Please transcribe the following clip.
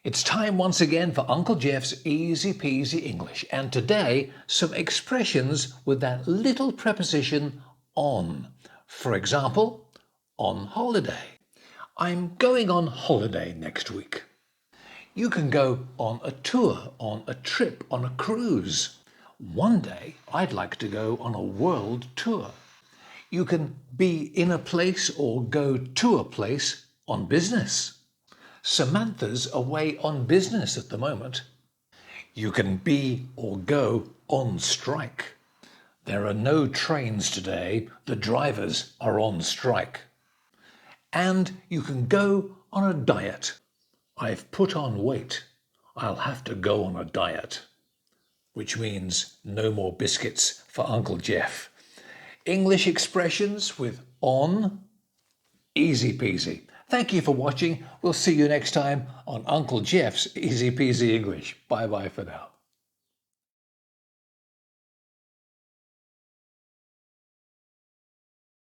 It's time once again for Uncle Jeff's Easy Peasy English, and today some expressions with that little preposition on. For example, on holiday. I'm going on holiday next week. You can go on a tour, on a trip, on a cruise. One day I'd like to go on a world tour. You can be in a place or go to a place on business. Samantha's away on business at the moment. You can be or go on strike. There are no trains today. The drivers are on strike. And you can go on a diet. I've put on weight. I'll have to go on a diet. Which means no more biscuits for Uncle Jeff. English expressions with on, easy peasy. Thank you for watching. We'll see you next time on Uncle Jeff's Easy Peasy English. Bye-bye for now.